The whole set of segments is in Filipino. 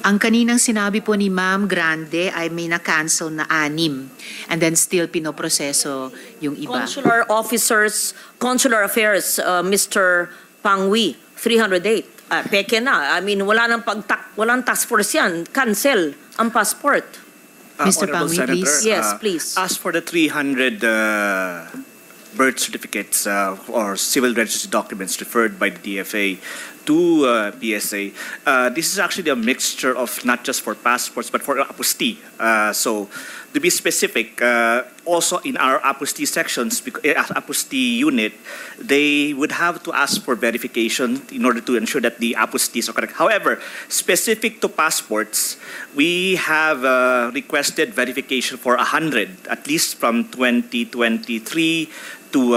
Ang kaninang sinabi po ni Ma'am Grande ay may na-cancel na 6 and then still pinoproseso yung iba. Consular officers, consular affairs, Mr. Pangwi, 308. Peke na. I mean, walang task force yan. Cancel ang passport. Mr. Honorable Pangwi, Senator, please. Yes, please. As for the 300 birth certificates or civil registry documents referred by the DFA to PSA, this is actually a mixture of not just for passports but for apostille. So, to be specific, also in our apostille sections, apostille unit, they would have to ask for verification in order to ensure that the apostilles are correct. However, specific to passports, we have requested verification for 100, at least from 2023 to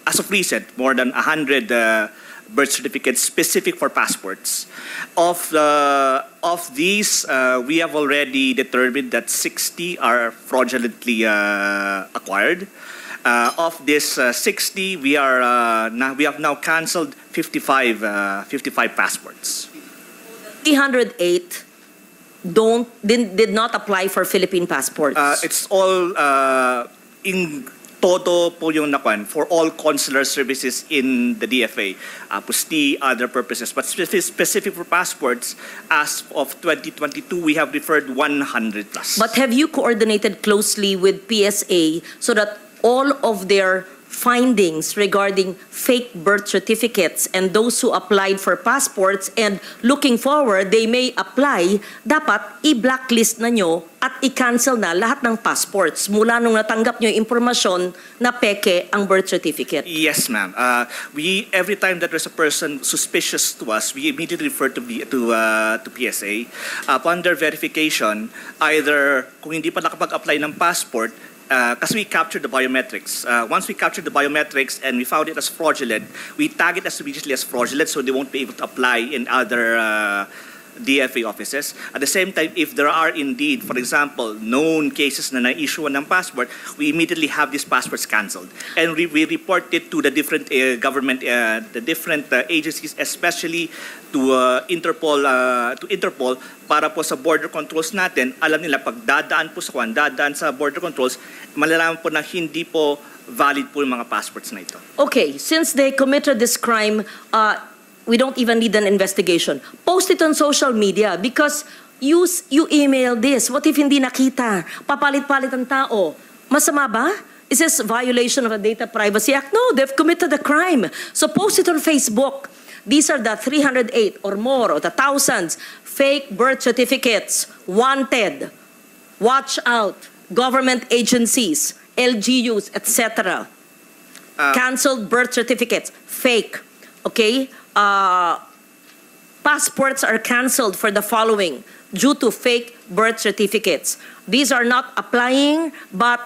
as of recent, more than 100 birth certificates specific for passports. Of these, we have already determined that 60 are fraudulently acquired. Of this 60, we have now canceled 55 passports. 308 did not apply for Philippine passports. It's all in todo po yung nakwan for all consular services in the DFA, apostille, other purposes. But specific for passports, as of 2022, we have referred 100 plus. But have you coordinated closely with PSA so that all of their findings regarding fake birth certificates and those who applied for passports and looking forward, they may apply, dapat i-blacklist na nyo at i-cancel na lahat ng passports mula nung natanggap nyo yung impormasyon na peke ang birth certificate? Yes, ma'am. Every time that there's a person suspicious to us, we immediately refer to PSA. Upon their verification, either kung hindi pa nakapag-apply ng passport, kasi we captured the biometrics. Once we captured the biometrics and we found it as fraudulent, we tag it as immediately as fraudulent so they won't be able to apply in other DFA offices. At the same time, if there are indeed, for example, known cases na na-issue ng passport, we immediately have these passports cancelled. And we report it to the different government, the different agencies, especially to Interpol, para po sa border controls natin, alam nila pag dadaan sa border controls, malalaman po na hindi po valid po yung mga passports na ito. Okay, since they committed this crime, we don't even need an investigation. Post it on social media because you email this. What if hindi nakita? Papalit-palit ang tao. Masama ba? Is this violation of the Data Privacy Act? No, they've committed a crime. So post it on Facebook. These are the 308 or more or the thousands fake birth certificates, wanted, watch out, government agencies, LGUs, etc. Cancelled birth certificates, fake, okay? Passports are cancelled for the following due to fake birth certificates. These are not applying, but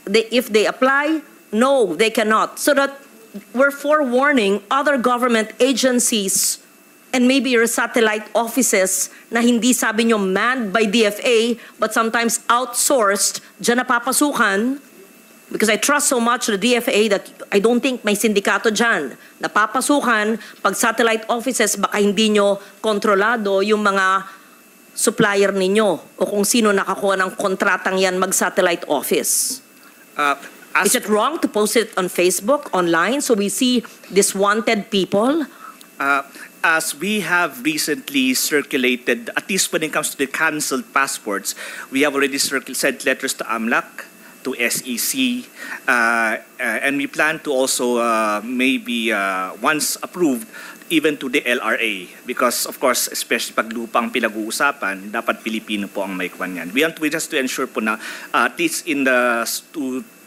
if they apply, no, they cannot. So that we're forewarning other government agencies and maybe your satellite offices na hindi sabi nyo manned by DFA but sometimes outsourced, dyan napapasukan, because I trust so much the DFA that I don't think may sindikato dyan. Napapasukan, pag satellite offices, baka hindi nyo kontrolado yung mga supplier ninyo o kung sino nakakuha ng kontratang yan mag-satellite office. Is it wrong to post it on Facebook, online, so we see these wanted people? As we have recently circulated, at least when it comes to the cancelled passports, we have already sent letters to AMLAC, to SEC, and we plan to also maybe once approved even to the LRA because of course especially pag lupang pinag-uusapan dapat Pilipino po ang may kwan yan. We just to ensure po na at least in the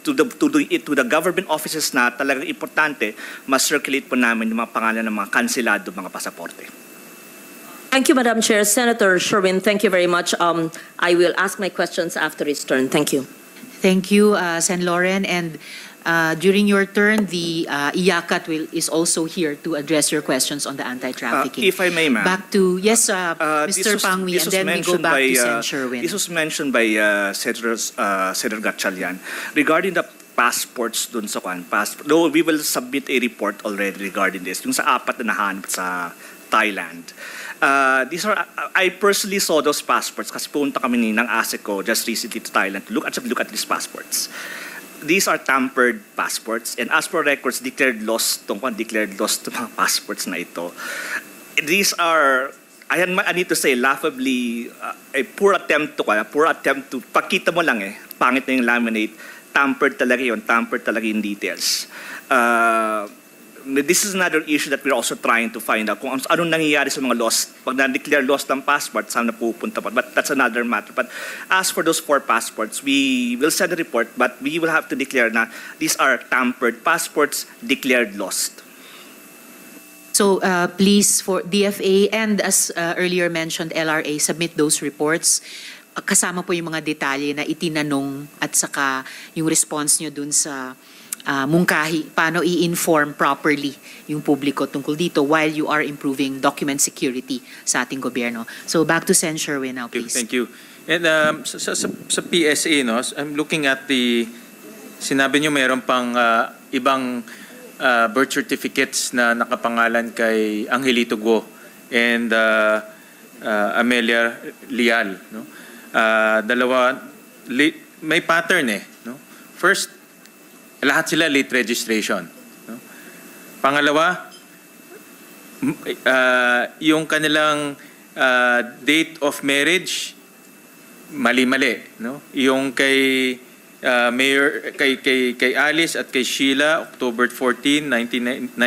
to the government offices na talagang importante, mas-circulate po namin yung mga pangalan ng mga kanselado mga pasaporte. Thank you, Madam Chair. Senator Sherwin, thank you very much. I will ask my questions after his turn. Thank you. Thank you, Sen. Lauren. And during your turn, the IACAT is also here to address your questions on the anti-trafficking. If I may, ma'am. Back to, yes, Mr. Pangwi, and then we go back to Sen. Sherwin. This was mentioned by Senator Gatchalian regarding the passports dun sa passport. Though we will submit a report already regarding this, yung sa 4 na nahanap sa Thailand. I personally saw those passports kasi punta kami ng ASECO just recently to Thailand to look at these passports. These are tampered passports, and as per records, declared lost to mga passports na ito. These are, I need to say, laughably, a poor attempt to, pakita mo lang pangit na yung laminate, tampered talaga yung details. This is another issue that we're also trying to find out kung anong nangyayari sa mga lost, pag na-declare lost ng passport, saan napupunta pa. But that's another matter. But as for those 4 passports, we will send a report, but we will have to declare na these are tampered passports declared lost. So please, for DFA and as earlier mentioned, LRA, submit those reports. Kasama po yung mga detalye na itinanong at saka yung response nyo dun sa mungkahi, paano i-inform properly yung publiko tungkol dito while you are improving document security sa ating gobyerno. So back to Sen. Sherwin now, please. Thank you. And sa PSA, no, I'm looking at sinabi nyo mayroon pang ibang birth certificates na nakapangalan kay Angelito Go and Amelia Lial. No? Dalawa, may pattern no? First, lahat sila late registration. No? Pangalawa, yung kanilang date of marriage, mali-mali. No? Yung kay Mayor, kay Alice at kay Sheila, October 14, 1982.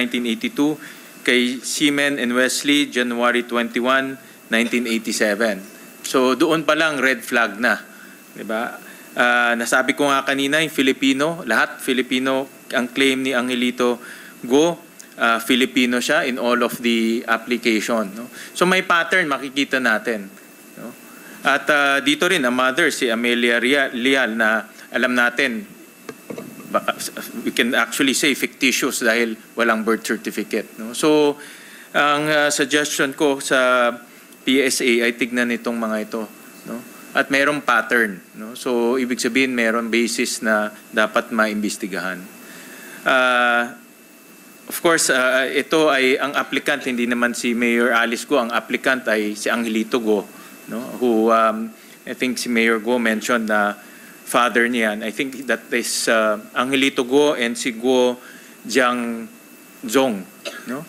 Kay Seaman and Wesley, January 21, 1987. So doon pa lang red flag na. Diba? Nasabi ko nga kanina, yung Filipino, lahat Filipino, ang claim ni Angelito Go, Filipino siya in all of the application. No? So may pattern makikita natin. No? At dito rin, ang mother, si Amelia Lial, na alam natin, we can actually say fictitious dahil walang birth certificate. No? So ang suggestion ko sa PSA ay tignan itong mga ito. No? At mayroong pattern. No? So, ibig sabihin, mayroong basis na dapat maimbestigahan. Of course, ito ay ang applicant, hindi naman si Mayor Alice Go. Ang applicant ay si Angelito Go. No? Who, I think si Mayor Go mentioned na father niyan. I think that is Angelito Go and si Go Jiang Zong. No?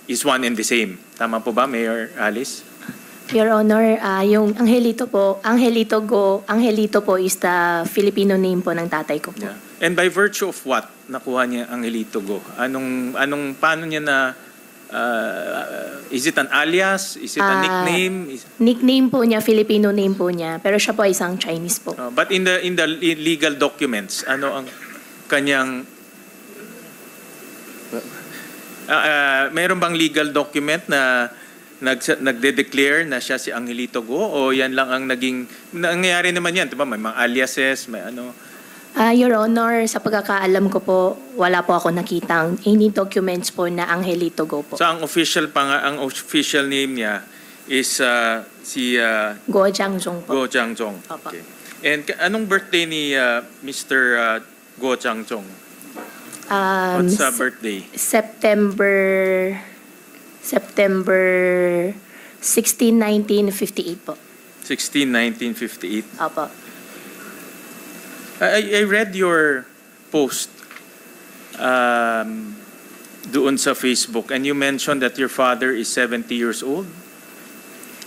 Is one and the same. Tama po ba, Mayor Alice? Your Honor, yung Angelito po is the Filipino name po ng tatay ko po. Yeah. And by virtue of what nakuha niya Angelito Go? Paano niya na, is it an alias? Is it a nickname? Nickname po niya, Filipino name po niya, pero siya po ay isang Chinese po. But in the legal documents, ano ang kanyang, mayroon bang legal document na nagde-declare na siya si Angelito Go o yan lang ang nangyayari naman yan, diba? May mga aliases, may ano. Your Honor, sa pagkakaalam ko po, wala po ako nakitang any documents po na Angelito Go po. So ang official name niya is si Go Jiangzong po. Go Jiangzong. Okay. And anong birthday ni Mr. Go Jiangzong? What's birthday? September 16, 1958 po. 16, 1958. Opo. I read your post doon sa Facebook and you mentioned that your father is 70 years old.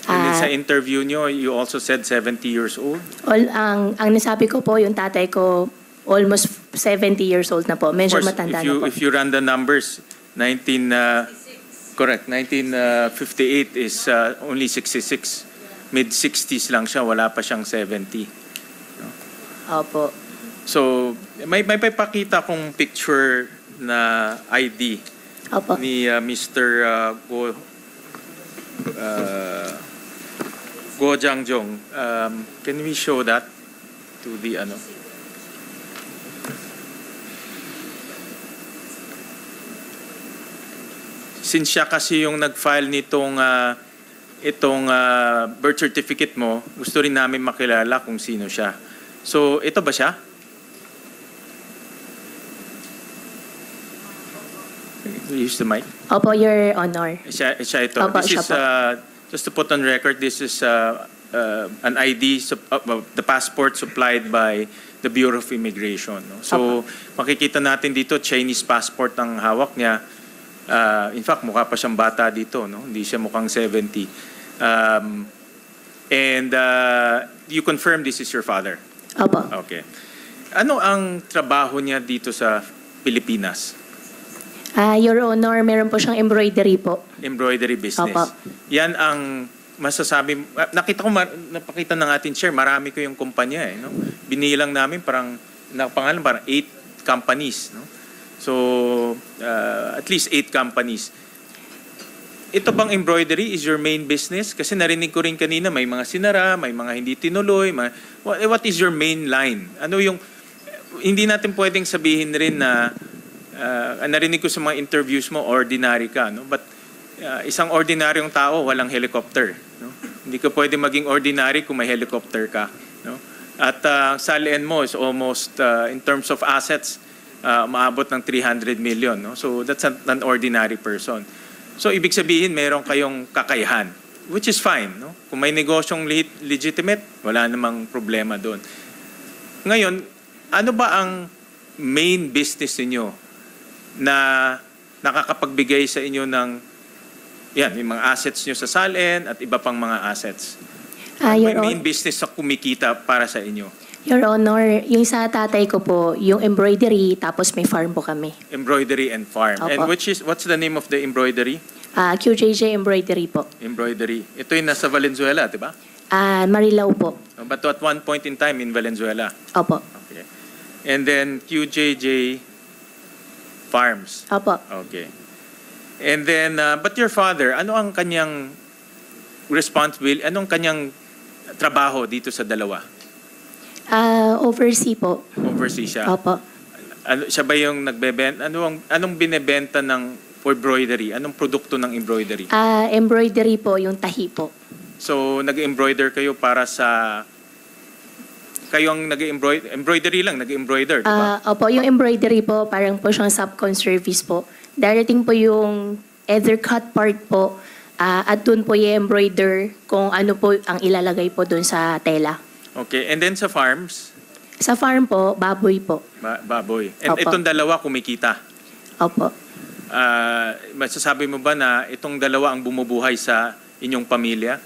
And then sa interview nyo, you also said 70 years old? Ang nasabi ko po, yung tatay ko, almost 70 years old na po. Medyo matanda na po. If you run the numbers, 1958 is only 66. Mid-60s lang siya, wala pa siyang 70. No? Opo. So, may pakita kong picture na ID Opo. ni Mr. Go Jiangzong. Can we show that to the ano? Since siya kasi yung nag-file nitong itong birth certificate mo, gusto rin namin makilala kung sino siya. So, ito ba siya? Use the mic. Opo, Your Honor. Siya ito. Opo, This siya is, po. just to put on record, this is an ID, the passport supplied by the Bureau of Immigration. No? So, makikita natin dito, Chinese passport ang hawak niya. In fact, mukha pa siyang bata dito. No? Hindi siya mukhang 70. And you confirm this is your father? Opo. Okay. Ano ang trabaho niya dito sa Pilipinas? Your Honor, meron po siyang embroidery po. Embroidery business. Opo. Yan ang masasabi. Nakita ko, napakita ng ating share, marami ko yung kumpanya. No? Binilang namin parang 8 companies. No? So, at least 8 companies. Ito bang embroidery is your main business? Kasi narinig ko rin kanina, may mga sinara, may mga hindi tinuloy. What is your main line? Ano yung, hindi natin pwedeng sabihin rin na, narinig ko sa mga interviews mo, ordinary ka. No? But isang ordinaryong tao, walang helicopter. No? Hindi ka pwede maging ordinary kung may helicopter ka. No? At salian mo is almost, in terms of assets, maabot ng 300 million. No? So that's an ordinary person. So ibig sabihin, meron kayong kakayahan, which is fine. No? Kung may negosyong legitimate, wala namang problema doon. Ngayon, ano ba ang main business niyo na nakakapagbigay sa inyo ng yung mga assets nyo sa SALN at iba pang mga assets? Your May main business na kumikita para sa inyo? Your Honor, yung sa tatay ko po, yung embroidery, tapos may farm po kami. Embroidery and farm. Opo. And what's the name of the embroidery? QJJ Embroidery po. Embroidery. Ito yung nasa Valenzuela, di ba? Marilao po. But at one point in time in Valenzuela. Opo. Okay. And then QJJ Farms. Opo. Okay. And then, but your father, ano ang kanyang responsibility, anong kanyang trabaho dito sa dalawa? Oversea po. Overseas siya. Opo. Siya ba yung nagbebenta? Anong binebenta ng embroidery? Anong produkto ng embroidery? Embroidery po, yung tahi po. So, nag-embroider kayo para sa... Kayo ang embroidery lang, nag-embroider, di ba? Opo, yung embroidery po, parang po siyang subcon service po. Darating po yung either cut part po, at dun po i-embroider kung ano po ang ilalagay po dun sa tela. Okay, and then sa farms? Sa farm po, baboy po. Baboy. And Opo. itong dalawa kumikita? Opo. Masasabi mo ba na itong dalawa ang bumubuhay sa inyong pamilya?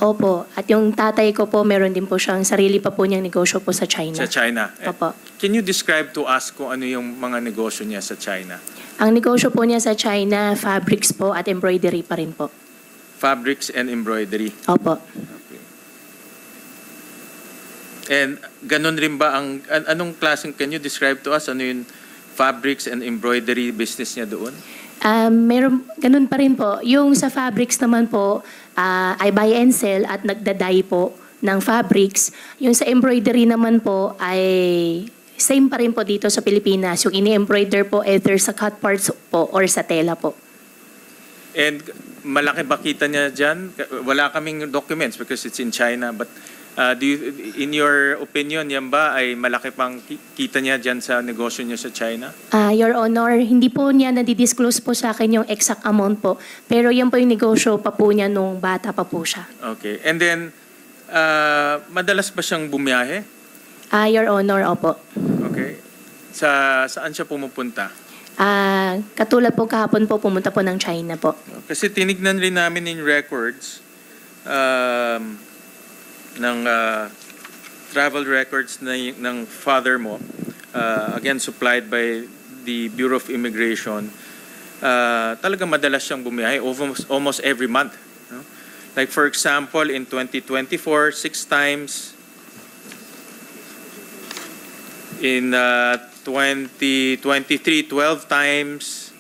Opo. At yung tatay ko po, meron din po siyang sarili pa po niyang negosyo po sa China. Sa China? Opo. Can you describe to us kung ano yung mga negosyo niya sa China? Ang negosyo po niya sa China, fabrics po at embroidery pa rin po. Fabrics and embroidery. Opo. And ganun rin ba anong klaseng, can you describe to us ano yung fabrics and embroidery business niya doon? Meron, ganun pa rin po. Yung sa fabrics naman po, ay buy and sell at nagdaday po ng fabrics. Yung sa embroidery naman po ay same pa rin po dito sa Pilipinas. Yung ini-embroider po either sa cut parts po or sa tela po. And malaki ba kita niya dyan? Wala kaming documents because it's in China. But in your opinion, yan ba ay malaki pang kita niya dyan sa negosyo niya sa China? Your Honor, hindi po niya nadidisclose po sa akin yung exact amount po. Pero yan po yung negosyo pa po niya nung bata pa po siya. Okay. And then, madalas ba siyang bumiyahe? Your Honor, opo. Okay. Saan siya pumupunta? Katulad po kahapon po, pumunta po ng China po. Kasi tinignan rin namin in records, ng travel records ng father mo, again supplied by the Bureau of Immigration, talaga madalas siyang bumiyahe almost every month. No? Like for example, in 2024, 6 times. In 2023, 12 times.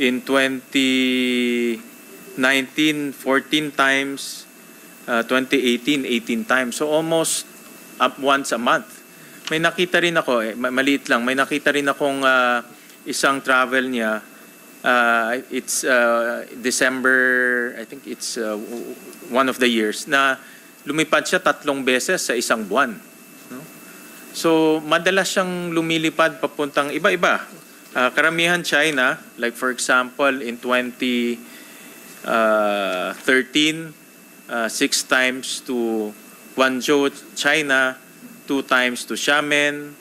In 2019, 14 times. 2018, 18 times. So almost once a month. May nakita rin ako, maliit lang, may nakita rin akong isang travel niya. It's December, I think it's one of the years, na lumipad siya 3 beses sa isang buwan. No? So madalas siyang lumilipad papuntang iba-iba. Karamihan China, like for example, in 2013, 6 times to Guangzhou, China, 2 times to Xiamen,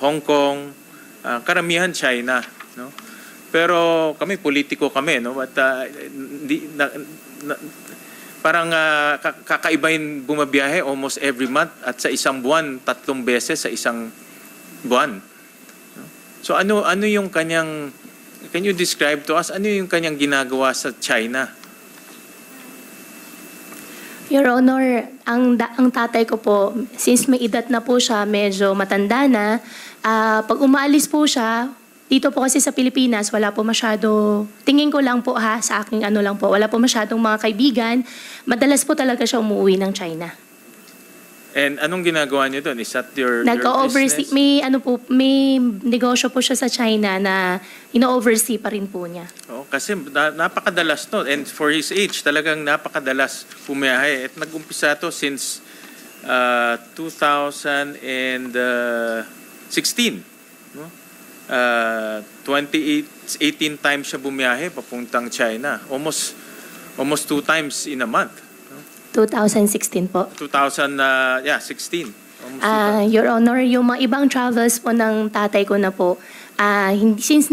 Hong Kong, karamihan China, no? Pero kami politiko kami, no? But parang kakaiba yung bumabiyahe almost every month at sa isang buwan 3 beses sa isang buwan. So ano yung kanyang, can you describe to us ano yung kanyang ginagawa sa China? Your Honor, ang tatay ko po, since may edad na po siya, medyo matanda na, pag umaalis po siya, dito po kasi sa Pilipinas, wala po masyado, tingin ko lang po sa aking ano lang po, wala po masyadong mga kaibigan. Madalas po talaga siya umuwi ng China. And anong ginagawa niyo doon? Is that your Nag-oversee, business? may negosyo po siya sa China na ino-oversee pa rin po niya. Oh, kasi napakadalas no. And for his age, talagang napakadalas pumiyahe. At nag-umpisa to since 2016. No? 18 times siya bumiyahe papuntang China. Almost 2 times in a month. 2016 po. 2016. Almost 2 times. Your Honor, yung mga ibang travels po ng tatay ko na po, since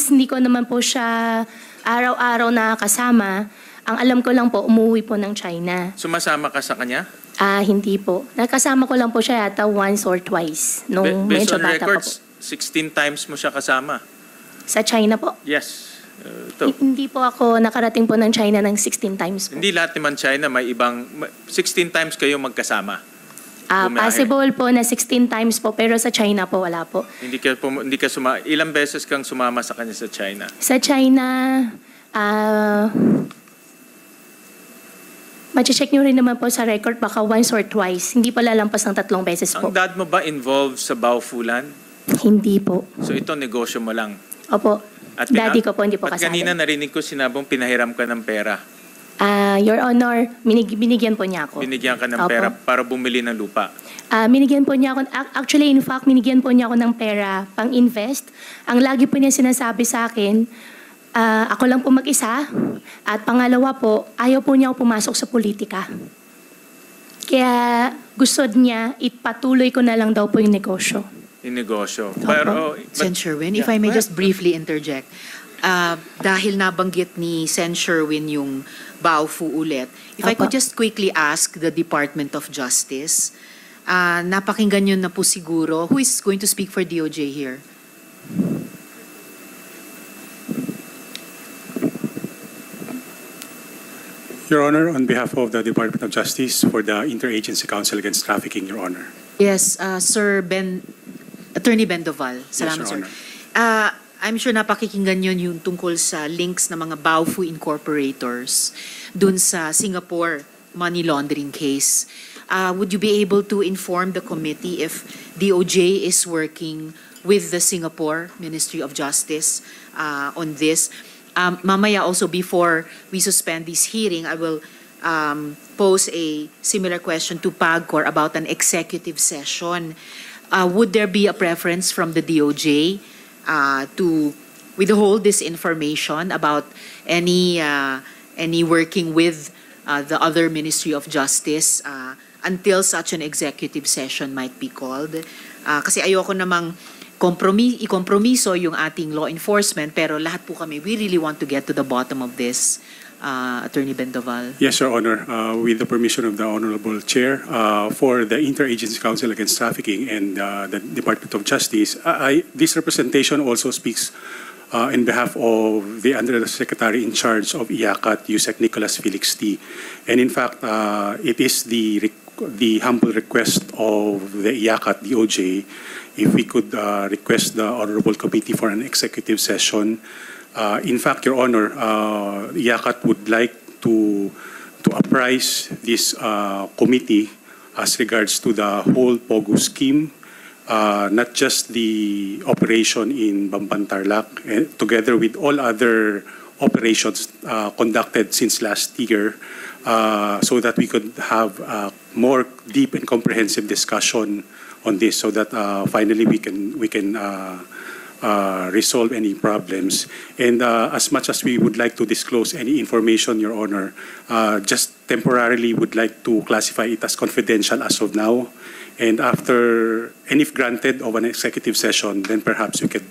hindi ko naman po siya araw-araw na kasama, ang alam ko lang po, umuwi po ng China. Sumasama ka sa kanya? Hindi po. Nakasama ko lang po siya yata once or twice nung Based medyo on bata pa po. records, 16 times mo siya kasama. Sa China po? Yes. Ito. Hindi po ako nakarating po ng China ng 16 times po. Hindi lahat naman China may ibang 16 times kayo magkasama. Bumiyahe. Possible po na 16 times po, pero sa China po wala po. Hindi ka ilang beses kang sumama sa kanya sa China? Sa China, ma-check nyo rin naman po sa record, baka once or twice. Hindi pa lalampas ng 3 beses po. Ang dad mo ba involved sa Baofulan? Hindi po. So ito negosyo mo lang. Opo. Daddy ko po, hindi po At kasali. kanina narinig ko sinabong pinahiram ka ng pera. Your Honor, binigyan po niya ako. Binigyan ka ng Opo. pera para bumili ng lupa. Binigyan po niya ako, actually in fact, binigyan po niya ako ng pera pang-invest. Ang lagi po niya sinasabi sa akin, ako lang po mag-isa. At pangalawa po, ayaw po niya ako pumasok sa politika. Kaya gusto niya, ipatuloy ko na lang daw po yung negosyo. Yung negosyo. Pero, Sen. Sherwin, if I may just briefly interject. Dahil nabanggit ni Sen. Sherwin yung Baofu ulit, if I could Opo. just quickly ask the Department of Justice, napakinggan nyo na po siguro, who is going to speak for DOJ here? Your Honor, on behalf of the Department of Justice for the Interagency Council Against Trafficking, Your Honor. Yes, Attorney Bendoval. Salamat, Yes, Your sir. Honor. I'm sure napakikinggan nyo yung tungkol sa links ng mga Baofu incorporators dun sa Singapore money laundering case. Would you be able to inform the committee if DOJ is working with the Singapore Ministry of Justice on this? Mamaya also, before we suspend this hearing, I will pose a similar question to PAGCOR about an executive session. Would there be a preference from the DOJ to withhold this information about any working with the other Ministry of Justice until such an executive session might be called? Kasi ayoko namang ikompromiso yung ating law enforcement, pero lahat po kami, we really want to get to the bottom of this, Attorney Bendoval. Yes, Your Honor. With the permission of the Honorable Chair, for the Interagency Council Against Trafficking and the Department of Justice, this representation also speaks in behalf of the Undersecretary in charge of IACAT, Yusek Nicholas Felix T. And in fact, it is the humble request of the IACAT DOJ if we could request the Honorable Committee for an executive session. In fact, Your Honor, IACAT would like to apprise this committee as regards to the whole POGO scheme, not just the operation in Bamban Tarlac, together with all other operations conducted since last year, so that we could have a more deep and comprehensive discussion on this, so that finally we can resolve any problems. And as much as we would like to disclose any information, Your Honor, just temporarily would like to classify it as confidential as of now. And after, and if granted of an executive session, then perhaps we could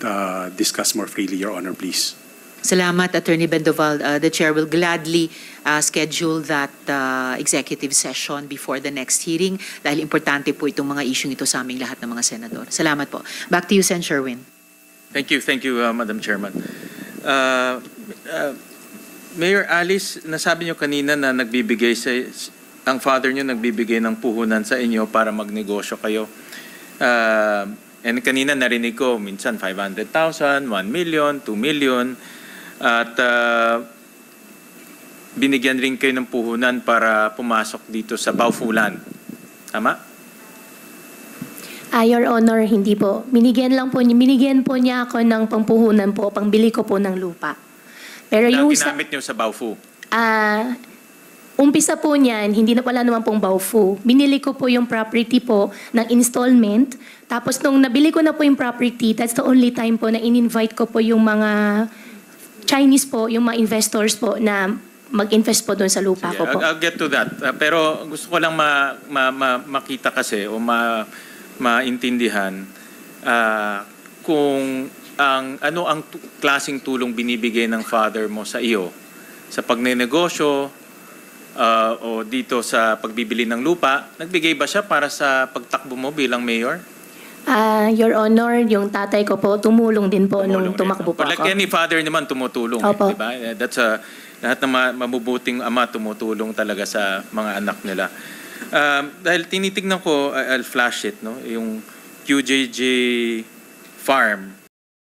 discuss more freely, Your Honor, please. Salamat, Attorney Bendoval. The Chair will gladly schedule that executive session before the next hearing dahil importante po itong mga isyung ito sa aming lahat ng mga senador. Salamat po. Back to you, Sen. Sherwin. Thank you, Madam Chairman. Mayor Alice, nasabi niyo kanina na ang father niyo nagbibigay ng puhunan sa inyo para magnegosyo kayo. And kanina narinig ko, minsan 500,000, 1 million, 2 million. At binigyan rin kayo ng puhunan para pumasok dito sa Baufulan. Tama? Your Honor, hindi po. Binigyan po niya ako ng pampuhunan po, pangbili ko po ng lupa. Pero Na yung ginamit niyo sa Baufu? Umpisa po niyan, wala naman pong Baufu. Binili ko po yung property po ng installment. Tapos nung nabili ko na po yung property, that's the only time po na in-invite ko po yung mga Chinese po, yung mga investors po na mag-invest po doon sa lupa ko po. I'll get to that. Pero gusto ko lang makita kasi o maintindihan kung ano ang klaseng tulong binibigay ng father mo sa iyo sa pagnenegosyo o dito sa pagbibili ng lupa. Nagbigay ba siya para sa pagtakbo mo bilang mayor? Your Honor, yung tatay ko po, tumulong din po nung tumakbo po Like ako. any father naman tumutulong. Opo. Diba? That's lahat ng mabubuting ama tumutulong talaga sa mga anak nila. Dahil tinitignan ko, I'll flash it, no? Yung QJJ farm